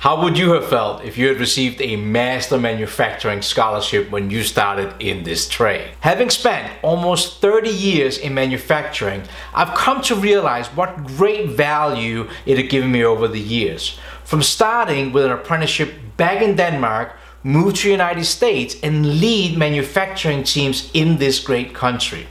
How would you have felt if you had received a Master Manufacturing Scholarship when you started in this trade? Having spent almost 30 years in manufacturing, I've come to realize what great value it had given me over the years. From starting with an apprenticeship back in Denmark, move to the United States and lead manufacturing teams in this great country.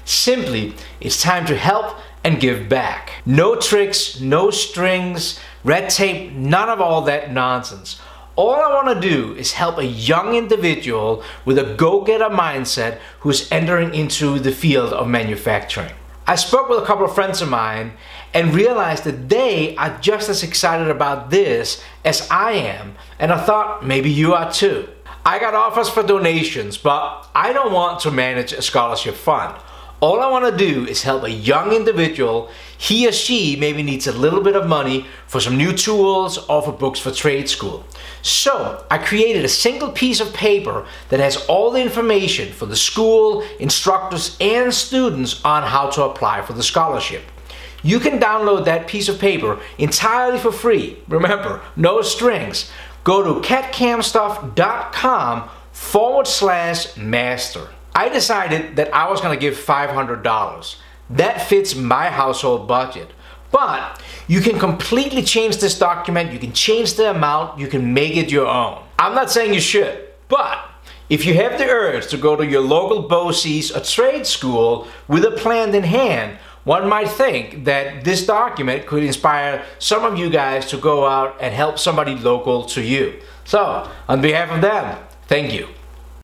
Simply, it's time to help and give back. No tricks, no strings, red tape, none of all that nonsense. All I want to do is help a young individual with a go-getter mindset who's entering into the field of manufacturing. I spoke with a couple of friends of mine and realized that they are just as excited about this as I am, and I thought maybe you are too. I got offers for donations, but I don't want to manage a scholarship fund. All I want to do is help a young individual. He or she maybe needs a little bit of money for some new tools or for books for trade school. So I created a single piece of paper that has all the information for the school, instructors, and students on how to apply for the scholarship. You can download that piece of paper entirely for free. Remember, no strings. Go to catcamstuff.com/master. I decided that I was going to give $500. That fits my household budget. But you can completely change this document, you can change the amount, you can make it your own. I'm not saying you should, but if you have the urge to go to your local BOCES or trade school with a plan in hand, one might think that this document could inspire some of you guys to go out and help somebody local to you. So, on behalf of them, thank you.